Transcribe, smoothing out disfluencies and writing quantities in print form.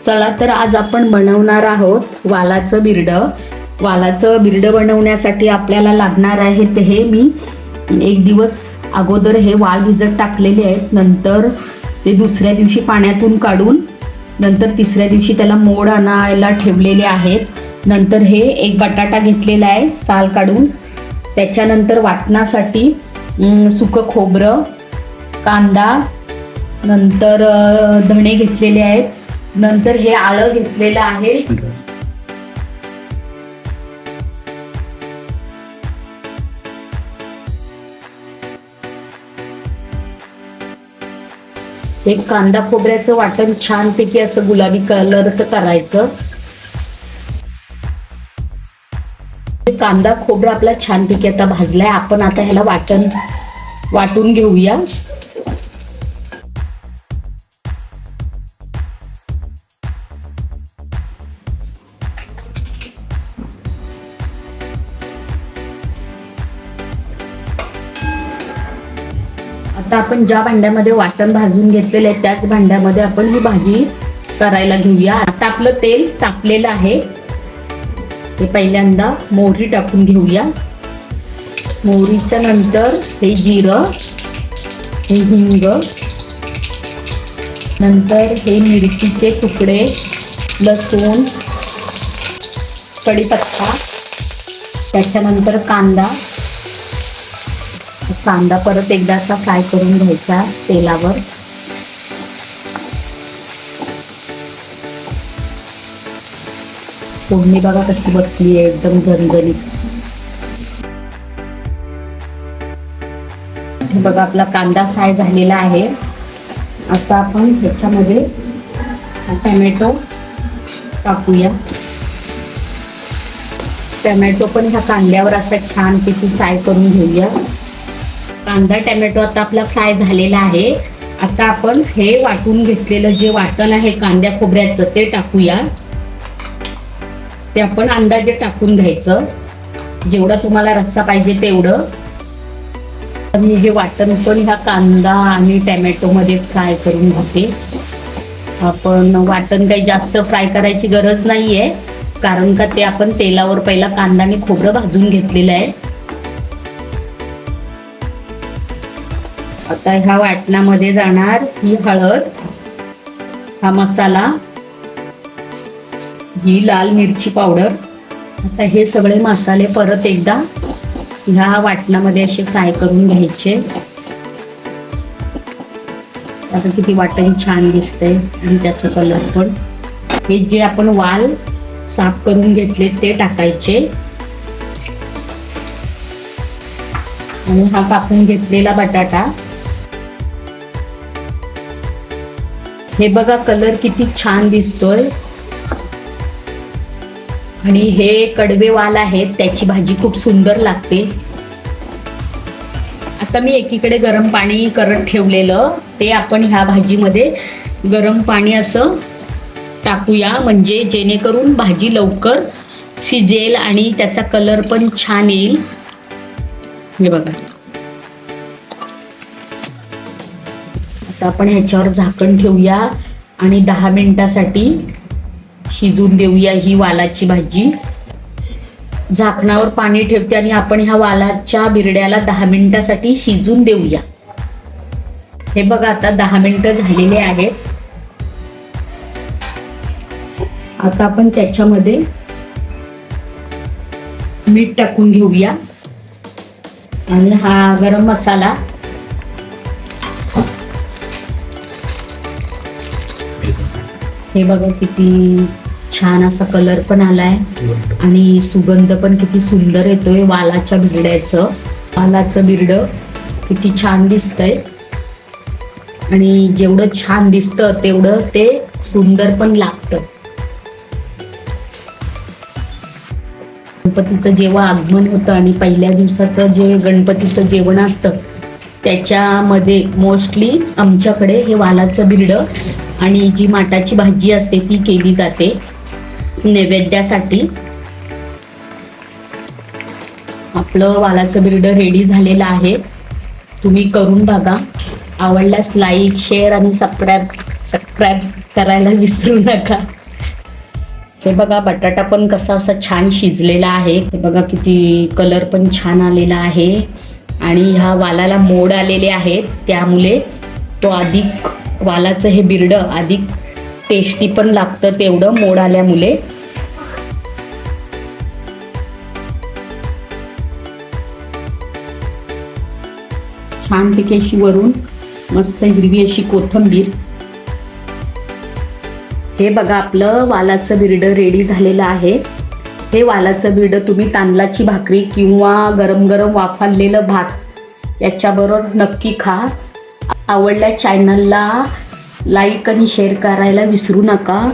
चला तर आज आपण बनवणार आहोत वालाचं बिरडं. वालाचं बिरडं बनवण्यासाठी आपल्याला लागणार आहे ते हे मी एक दिवस अगोदर हे वाल भिजत टाकलेले आहेत. नंतर ते दुसऱ्या दिवशी पाण्यातून काढून नंतर तिसऱ्या दिवशी त्याला मोड आणायला ठेवलेले आहेत. नंतर हे एक बटाटा घेतलेला आहे साल काढून. त्याच्यानंतर वाटणासाठी सुकं खोबरं, कांदा, नंतर धणे घेतलेले आहेत. नंतर हे आलं घेतलेलं आहे. हे कांदा खोबऱ्याचं वाटण छानपैकी असं गुलाबी कलरचं करायचं. कांदा खोबरा आपला छानपैकी आता भाजलाय. आपण आता ह्याला वाटून घेऊया. आता आपण ज्या भांड्यामध्ये वाटण भाजून घेतलेलं आहे त्याच भांड्यामध्ये आपण ही भाजी करायला घेऊया. आता आपलं तेल तापलेलं आहे. हे पहिल्यांदा मोहरी टाकून घेऊया. मोहरीच्या नंतर हे जिरं, हे हिंग, नंतर हे मिरचीचे तुकडे, लसूण, कढीपत्ता, त्याच्यानंतर कांदा परत एकदा असा फ्राय करून घ्यायचा तेलावर. फोडणी बघा कशी बसली आहे, एकदम झणझणीत. हे बघा आपला कांदा फ्राय झालेला आहे. आता आपण ह्याच्यामध्ये टोमॅटो टाकूया. टोमॅटो पण ह्या कांद्यावर असा छानपैकी फ्राय करून घेऊया. कांदा टोमॅटो आता आपला फ्राय झालेला आहे. आता आपण हे वाटून घेतलेलं जे वाटण आहे कांद्या खोबऱ्याचं ते टाकूया. ते आपण अंदाजे टाकून घ्यायचं, जेवढा तुम्हाला रस्सा पाहिजे तेवढं. मी हे वाटण पण ह्या कांदा आणि टोमॅटो मध्ये फ्राय करून घेते. आपण वाटण काही जास्त फ्राय करायची गरज नाहीये, कारण का ते आपण तेलावर पहिला कांदा आणि खोबरं भाजून घेतलेलं आहे. आता ह्या वाटणामध्ये जाणार ही हळद, हा मसाला, ही लाल मिरची पावडर. आता हे सगळे मसाले परत एकदा ह्या वाटणामध्ये असे फ्राय करून घ्यायचे. आता किती वाटण छान दिसतंय आणि त्याचा कलर पण. हे जे आपण वाल साफ करून घेतले ते टाकायचे आणि हा कापून घेतलेला बटाटा. हे बघा कलर किती छान दिसतोय. आणि हे कडवे वाल आहेत, त्याची भाजी खूप सुंदर लागते. आता मी एकीकडे गरम पाणी करत ठेवलेलं ते आपण ह्या भाजीमध्ये गरम पाणी असं टाकूया, म्हणजे जेणेकरून भाजी लवकर शिजेल आणि त्याचा कलर पण छान येईल. हे बघा. आता आपण ह्याच्यावर झाकण ठेवूया आणि 10 मिनिटासाठी शिजून देऊया ही वालाची भाजी. झाकणावर पाणी ठेवते आणि आपण ह्या वालाच्या बिरड्याला 10 मिनिटासाठी शिजून देऊया. हे बघा आता 10 मिनिटं झालेले आहेत. आता आपण त्याच्यामध्ये मीठ टाकून घेऊया आणि हा गरम मसाला. हे बघा किती छान असा कलर पण आलाय आणि सुगंध पण किती सुंदर येतोय वालाच्या बिरड्याचं. वालाचं बिरडं किती छान दिसतंय आणि जेवढं छान दिसतं तेवढं ते सुंदर पण लागतं. गणपतीचं जेव्हा आगमन होतं आणि पहिल्या दिवसाचं जे गणपतीचं जेवण असतं त्याच्यामध्ये मोस्टली आमच्याकडे हे वालाचं बिरडं आणि जी माटाची भाजी असते ती केली जाते नैवेद्यासाठी. आपलं वालाचं बिरडं रेडी झालेलं आहे. तुम्ही करून बघा. आवडल्यास लाईक, शेअर आणि सबस्क्राईब करायला विसरू नका. हे बघा बटाटा पण कसा असा छान शिजलेला आहे. हे बघा किती कलर पण छान आलेला आहे आणि ह्या वालाला मोड आलेले आहेत, त्यामुळे तो अधिक वालाचं हे बिरडं अधिक टेस्टी पण लागतं तेवढं मोड आल्यामुळे. छानपैकी अशी वरून मस्त हिरवी अशी कोथिंबीर. हे बघा आपलं वालाचं बिरडं रेडी झालेलं आहे. हे वालाचं बिरडं तुम्ही तांदळाची भाकरी किंवा गरम गरम वाफाळलेलं भात याच्याबरोबर नक्की खा. आवडल्या चॅनलला लाईक आणि शेअर करायला विसरू नका.